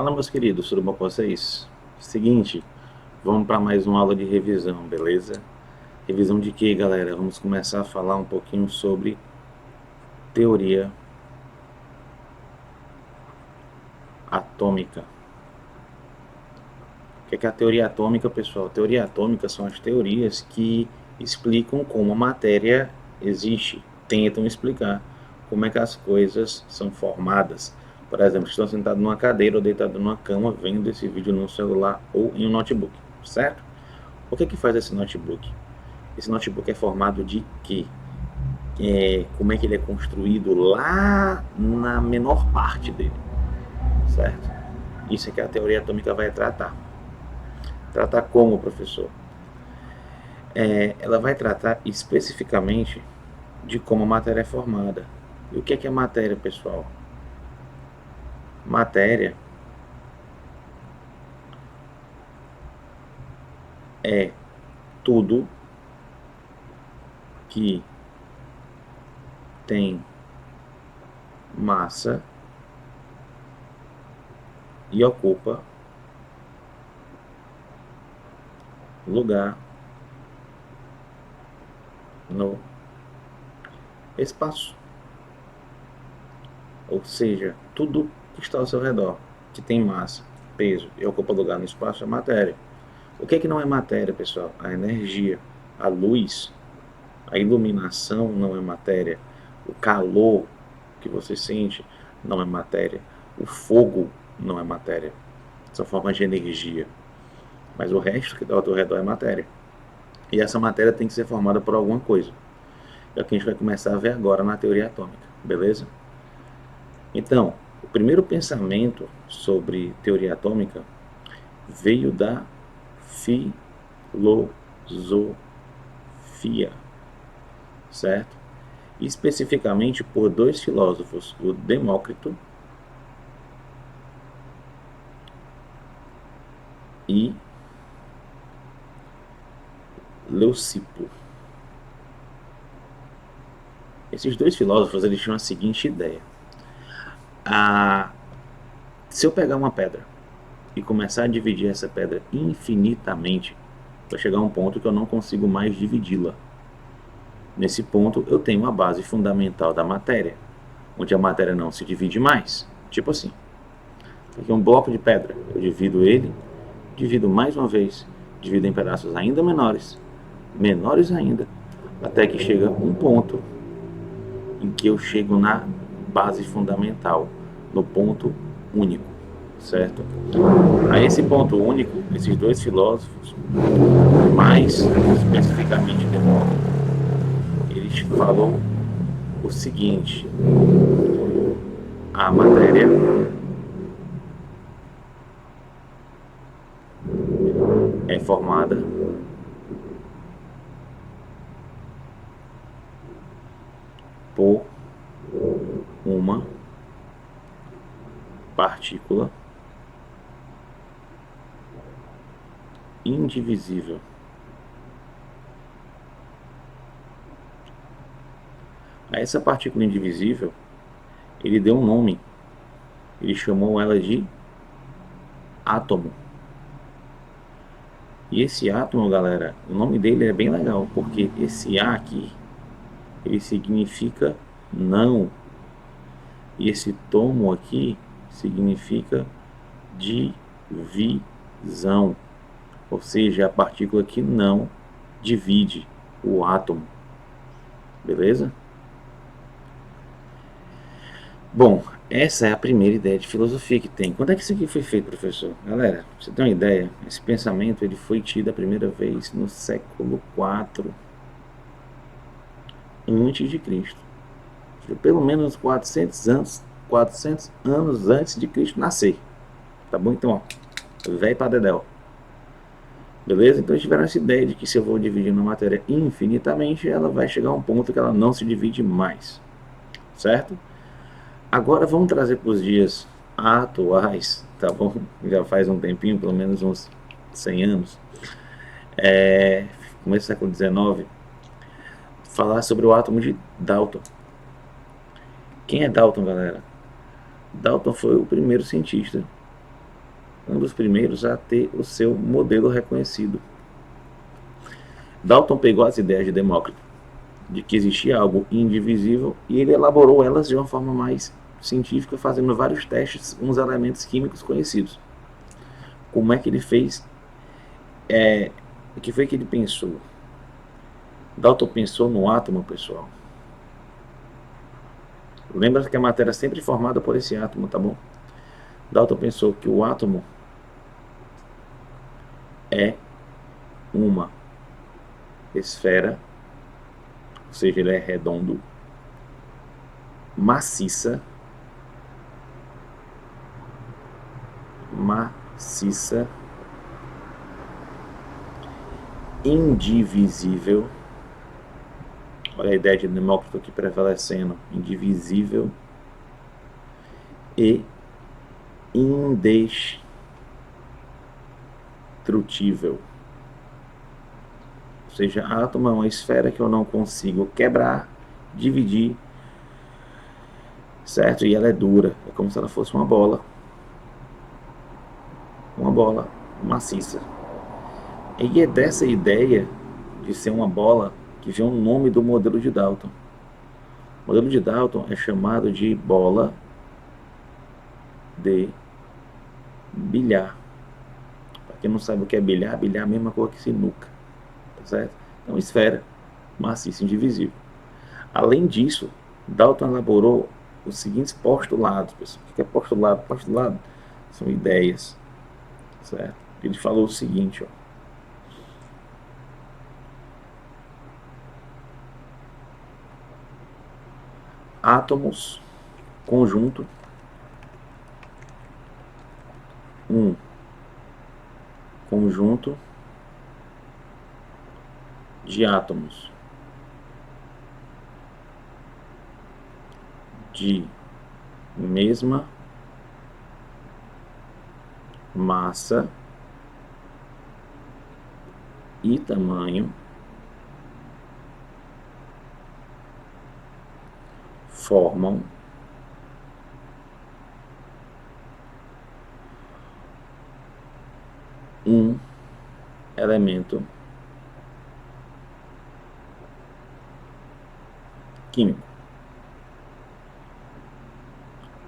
Fala, meus queridos, tudo bom com vocês? Seguinte, vamos para mais uma aula de revisão, beleza? Revisão de quê, galera? Vamos começar a falar um pouquinho sobre teoria atômica. O que é a teoria atômica, pessoal? Teoria atômica são as teorias que explicam como a matéria existe, tentam explicar como é que as coisas são formadas. Por exemplo, estão sentados numa cadeira ou deitados numa cama vendo esse vídeo no celular ou em um notebook, certo? O que faz esse notebook? Esse notebook é formado de quê? Como é que ele é construído lá na menor parte dele, certo? Isso é que a teoria atômica vai tratar. Tratar como, professor? Ela vai tratar especificamente de como a matéria é formada. E o que é matéria, pessoal? Matéria é tudo que tem massa e ocupa lugar no espaço. Ou seja, tudo que está ao seu redor, que tem massa, peso e ocupa lugar no espaço, é matéria. O que não é matéria, pessoal? A energia, a luz, a iluminação não é matéria. O calor que você sente não é matéria. O fogo não é matéria. São formas de energia. Mas o resto que está ao teu redor é matéria. E essa matéria tem que ser formada por alguma coisa. É o que a gente vai começar a ver agora na teoria atômica, beleza? Então, o primeiro pensamento sobre teoria atômica veio da filosofia, certo? Especificamente por dois filósofos, o Demócrito e Leucipo. Esses dois filósofos eles tinham a seguinte ideia: se eu pegar uma pedra e começar a dividir essa pedra infinitamente, vai chegar um ponto que eu não consigo mais dividi-la. Nesse ponto eu tenho a base fundamental da matéria, onde a matéria não se divide mais. Tipo assim, aqui um bloco de pedra, eu divido ele, divido mais uma vez, divido em pedaços ainda menores, menores ainda, até que chega um ponto em que eu chego na base fundamental, no ponto único, certo? A esse ponto único, esses dois filósofos, mais especificamente Demócrito, eles falam o seguinte: a matéria é formada por uma partícula indivisível. A essa partícula indivisível, ele deu um nome. Ele chamou ela de átomo. E esse átomo, galera, o nome dele é bem legal, porque esse A aqui, ele significa não. E esse tomo aqui significa divisão. Ou seja, a partícula que não divide o átomo. Beleza? Bom, essa é a primeira ideia de filosofia que tem. Quando é que isso aqui foi feito, professor? Galera, pra você ter uma ideia, esse pensamento ele foi tido a primeira vez no século IV antes de Cristo. Pelo menos 400 anos antes de Cristo nascer. Tá bom? Então, ó, velho pra dedéu. Beleza? Então eles tiveram essa ideia de que se eu vou dividir uma matéria infinitamente, ela vai chegar a um ponto que ela não se divide mais. Certo? Agora vamos trazer para os dias atuais, tá bom? Já faz um tempinho, pelo menos uns 100 anos. Começo do século XIX, falar sobre o átomo de Dalton. Quem é Dalton, galera? Dalton foi o primeiro cientista um dos primeiros a ter o seu modelo reconhecido. Dalton pegou as ideias de Demócrito, de que existia algo indivisível, e ele elaborou elas de uma forma mais científica, fazendo vários testes com os elementos químicos conhecidos. Como é que ele fez? O que foi que ele pensou? Dalton pensou no átomo, pessoal. Lembra que a matéria é sempre formada por esse átomo, tá bom? Dalton pensou que o átomo é uma esfera, ou seja, ele é redondo, maciça, indivisível. Olha a ideia de Demócrito aqui prevalecendo: indivisível e indestrutível. Ou seja, átomo é uma esfera que eu não consigo quebrar, dividir, certo? E ela é dura, é como se ela fosse uma bola maciça. E é dessa ideia de ser uma bola que vem o nome do modelo de Dalton. O modelo de Dalton é chamado de bola de bilhar. Para quem não sabe o que é bilhar, bilhar é a mesma coisa que sinuca, tá certo? Então, esfera maciça indivisível. Além disso, Dalton elaborou os seguintes postulados, pessoal. O que é postulado? Postulado são ideias, certo? Ele falou o seguinte, ó: átomos, conjunto, conjunto de átomos de mesma massa e tamanho formam um elemento químico.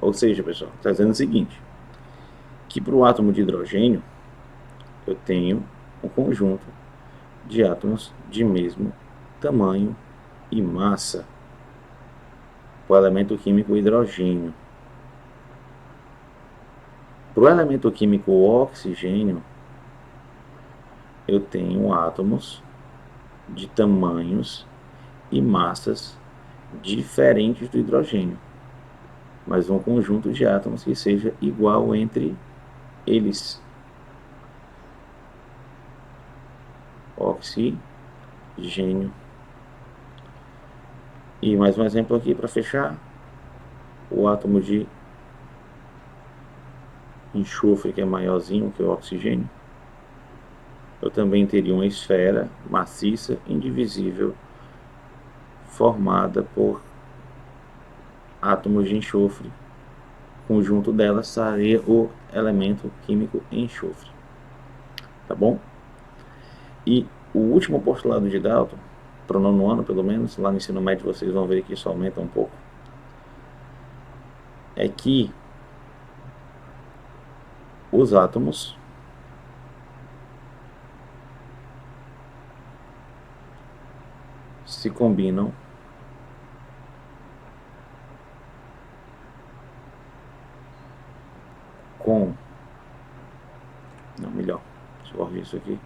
Ou seja, pessoal, está dizendo o seguinte, que para o átomo de hidrogênio eu tenho um conjunto de átomos de mesmo tamanho e massa. O elemento químico hidrogênio. Para o elemento químico oxigênio, eu tenho átomos de tamanhos e massas diferentes do hidrogênio, mas um conjunto de átomos que seja igual entre eles. Oxigênio. E mais um exemplo aqui para fechar: o átomo de enxofre, que é maiorzinho que o oxigênio, eu também teria uma esfera maciça, indivisível, formada por átomos de enxofre. O conjunto delas seria o elemento químico enxofre. Tá bom? E o último postulado de Dalton, para o nono ano pelo menos, lá no ensino médio vocês vão ver que isso aumenta um pouco, é que os átomos se combinam com... Não, melhor, deixa eu corrigir isso aqui.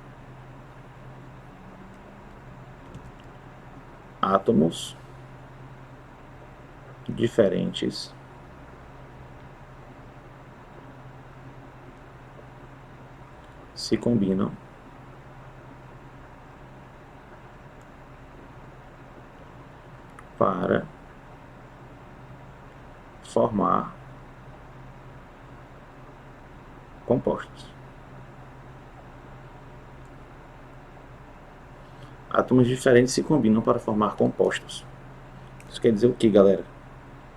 Átomos diferentes se combinam para formar compostos. Átomos diferentes se combinam para formar compostos. Isso quer dizer o que, galera?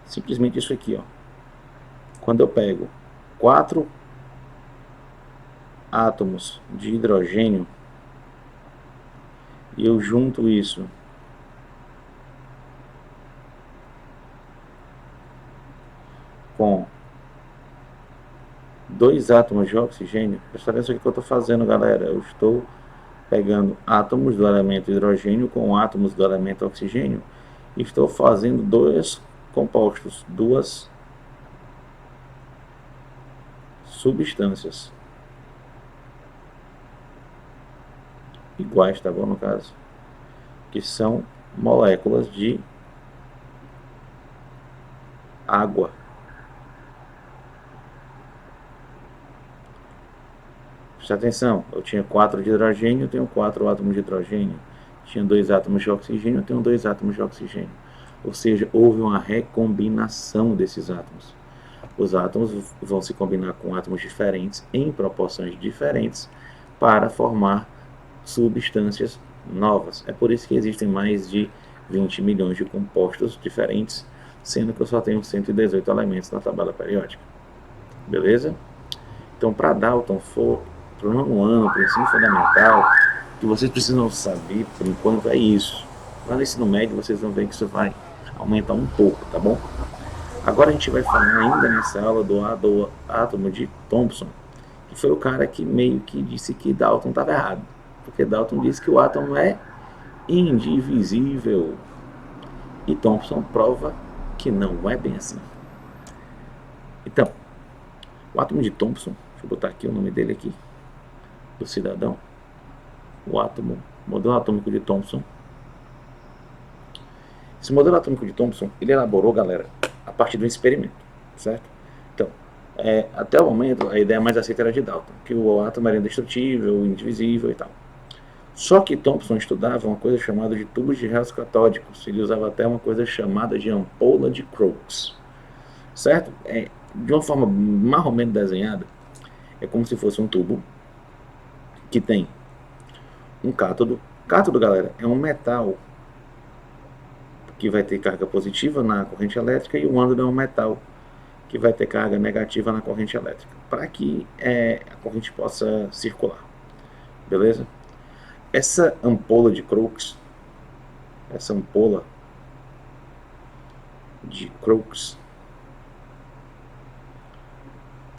Simplesmente isso aqui, ó. Quando eu pego 4 átomos de hidrogênio e eu junto isso com 2 átomos de oxigênio, presta atenção no que eu estou fazendo, galera. Eu estou pegando átomos do elemento hidrogênio com átomos do elemento oxigênio e estou fazendo 2 compostos, 2 substâncias iguais, tá bom, no caso, que são moléculas de água. Presta atenção, eu tinha 4 de hidrogênio, eu tenho 4 átomos de hidrogênio. Tinha 2 átomos de oxigênio, eu tenho 2 átomos de oxigênio. Ou seja, houve uma recombinação desses átomos. Os átomos vão se combinar com átomos diferentes, em proporções diferentes, para formar substâncias novas. É por isso que existem mais de 20 milhões de compostos diferentes, sendo que eu só tenho 118 elementos na tabela periódica. Beleza? Então, para Dalton, para o nono ano, para o ensino fundamental, o que vocês precisam saber, por enquanto, é isso. Lá no ensino médio, vocês vão ver que isso vai aumentar um pouco, tá bom? Agora a gente vai falar ainda nessa aula do átomo de Thomson, que foi o cara que meio que disse que Dalton estava errado. Porque Dalton disse que o átomo é indivisível. E Thomson prova que não é bem assim. Então, o átomo de Thomson, deixa eu botar aqui o nome dele aqui, do cidadão. O modelo atômico de Thomson. Esse modelo atômico de Thomson, ele elaborou, galera, a partir do experimento, certo? Então, até o momento, a ideia mais aceita era de Dalton, que o átomo era indestrutível, indivisível e tal. Só que Thomson estudava uma coisa chamada de tubos de raios catódicos. Ele usava até uma coisa chamada de ampola de Crookes, certo? De uma forma mais ou menos desenhada, é como se fosse um tubo que tem um cátodo. Cátodo, galera, é um metal que vai ter carga positiva na corrente elétrica e o ânodo é um metal que vai ter carga negativa na corrente elétrica, para que a corrente possa circular. Beleza? Essa ampola de Crookes,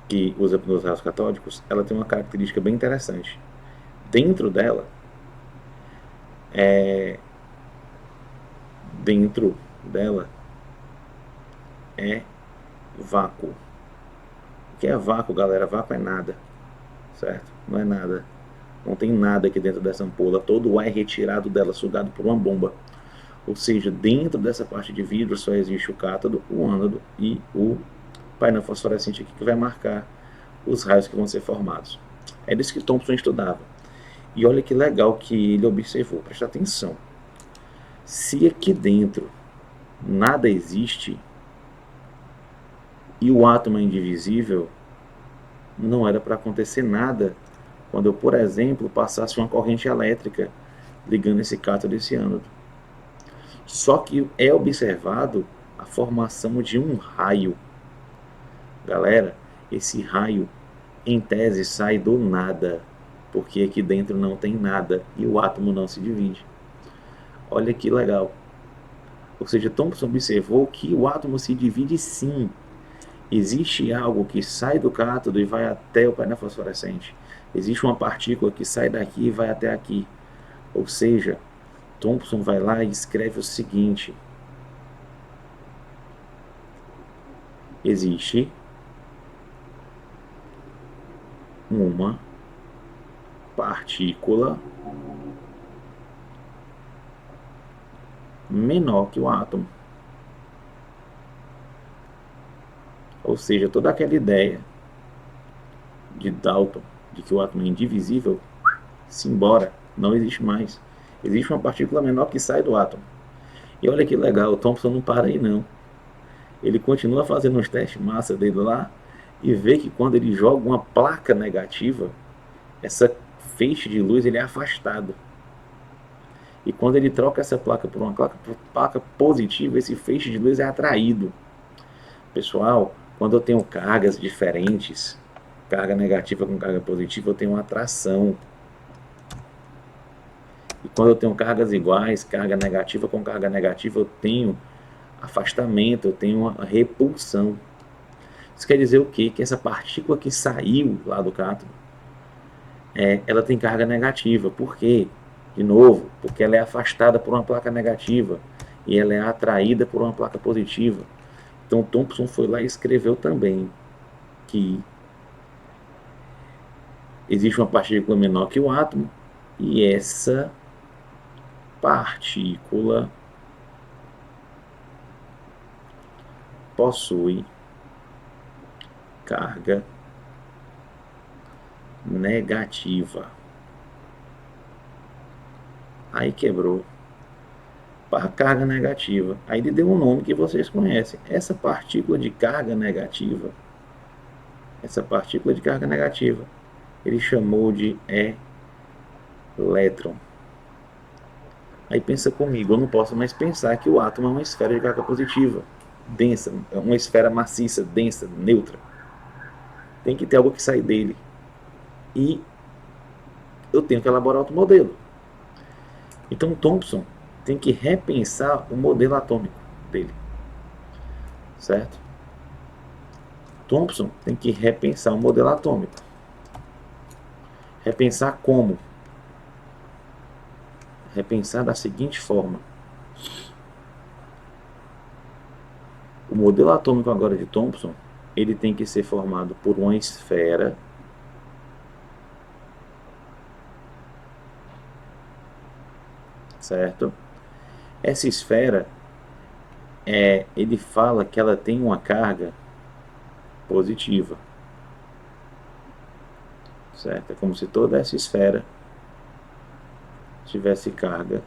que usa nos raios catódicos, ela tem uma característica bem interessante. Dentro dela é vácuo. O que é vácuo, galera? Vácuo é nada, certo? Não é nada. Não tem nada aqui dentro dessa ampola. Todo o ar é retirado dela, sugado por uma bomba. Ou seja, dentro dessa parte de vidro só existe o cátodo, o ânodo e o painel fosforescente aqui que vai marcar os raios que vão ser formados. É disso que Thomson estudava. E olha que legal que ele observou, presta atenção. Se aqui dentro nada existe e o átomo é indivisível, não era para acontecer nada quando eu, por exemplo, passasse uma corrente elétrica ligando esse cátodo e esse ânodo. Só que é observado a formação de um raio. Galera, esse raio, em tese, sai do nada, porque aqui dentro não tem nada e o átomo não se divide. Olha que legal. Ou seja, Thomson observou que o átomo se divide sim. Existe algo que sai do cátodo e vai até o painel fosforescente. Existe uma partícula que sai daqui e vai até aqui. Ou seja, Thomson vai lá e escreve o seguinte: existe uma partícula menor que o átomo. Ou seja, toda aquela ideia de Dalton de que o átomo é indivisível se embora, não existe mais. Existe uma partícula menor que sai do átomo. E olha que legal, o Thomson não para aí não. Ele continua fazendo os testes massa dele lá e vê que quando ele joga uma placa negativa, essa feixe de luz ele é afastado. E quando ele troca essa placa por uma placa positiva, esse feixe de luz é atraído. Pessoal, quando eu tenho cargas diferentes, carga negativa com carga positiva, eu tenho uma atração. E quando eu tenho cargas iguais, carga negativa com carga negativa, eu tenho afastamento, eu tenho uma repulsão. Isso quer dizer o quê? Que essa partícula que saiu lá do cátodo, ela tem carga negativa. Por quê? De novo, porque ela é afastada por uma placa negativa e ela é atraída por uma placa positiva. Então Thomson foi lá e escreveu também que existe uma partícula menor que o átomo e essa partícula possui carga negativa. Aí quebrou. Para carga negativa. Aí ele deu um nome que vocês conhecem. Essa partícula de carga negativa, ele chamou de elétron. Aí pensa comigo, eu não posso mais pensar que o átomo é uma esfera de carga positiva, densa, uma esfera maciça, densa, neutra. Tem que ter algo que sai dele. E eu tenho que elaborar outro modelo. Então Thomson tem que repensar o modelo atômico dele. Certo? Thomson tem que repensar o modelo atômico. Repensar como? Repensar da seguinte forma. O modelo atômico agora de Thomson, ele tem que ser formado por uma esfera certo? Essa esfera, ele fala que ela tem uma carga positiva, certo? É como se toda essa esfera tivesse carga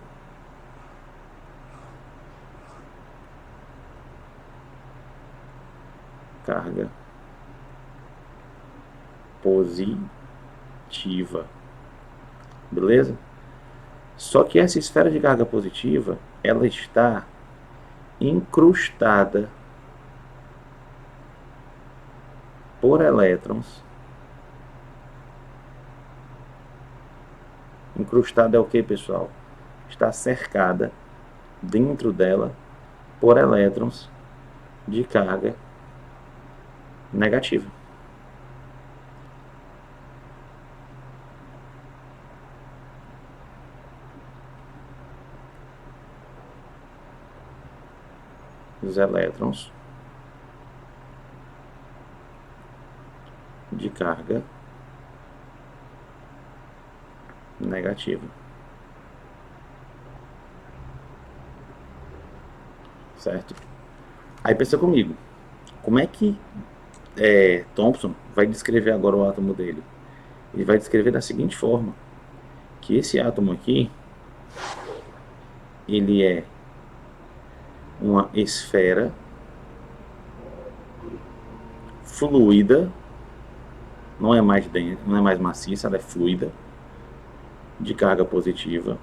positiva, beleza? Só que essa esfera de carga positiva, ela está incrustada por elétrons. Incrustada é o que, pessoal? Está cercada dentro dela por elétrons de carga negativa. Os elétrons de carga negativa. Certo? Aí pensa comigo, como é que Thomson vai descrever agora o átomo dele? Ele vai descrever da seguinte forma, que esse átomo aqui, ele é uma esfera fluida, não é mais densa, não é mais maciça, ela é fluida, de carga positiva.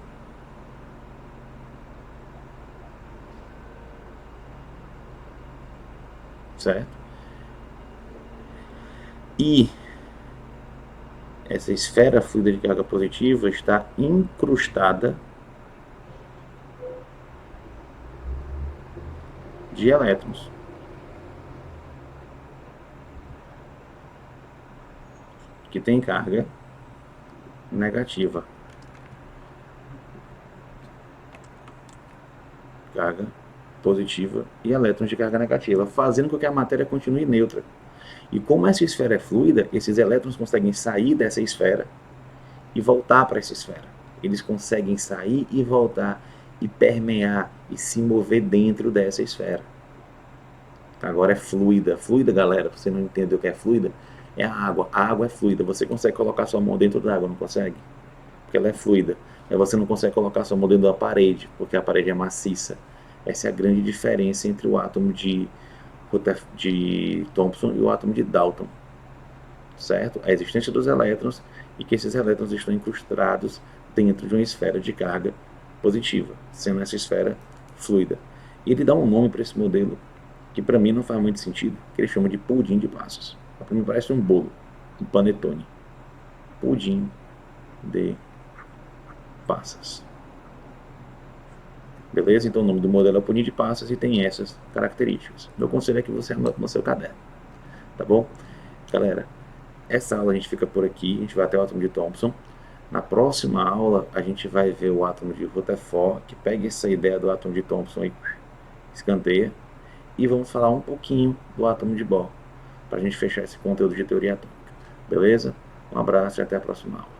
Certo? E essa esfera fluida de carga positiva está incrustada de elétrons. Que tem carga negativa. Carga positiva e elétrons de carga negativa, fazendo com que a matéria continue neutra. E como essa esfera é fluida, esses elétrons conseguem sair dessa esfera e voltar para essa esfera. Eles conseguem sair e voltar e permear e se mover dentro dessa esfera. Agora é fluida. Fluida, galera, você não entendeu o que é fluida? É a água. A água é fluida. Você consegue colocar sua mão dentro da água, não consegue? Porque ela é fluida. Mas você não consegue colocar sua mão dentro da parede, porque a parede é maciça. Essa é a grande diferença entre o átomo de Thomson e o átomo de Dalton. Certo? A existência dos elétrons e que esses elétrons estão incrustados dentro de uma esfera de carga positiva, sendo essa esfera fluida. E ele dá um nome para esse modelo que para mim não faz muito sentido, que ele chama de pudim de passos. Para mim parece um bolo. um panetone. Pudim de passas. Beleza? Então o nome do modelo é pudim de passas e tem essas características. Meu conselho é que você anote no seu caderno. Tá bom? Galera, essa aula a gente fica por aqui, a gente vai até o átomo de Thomson. Na próxima aula a gente vai ver o átomo de Rutherford, que pega essa ideia do átomo de Thomson e escanteia. E vamos falar um pouquinho do átomo de Bohr, para a gente fechar esse conteúdo de teoria atômica. Beleza? Um abraço e até a próxima aula.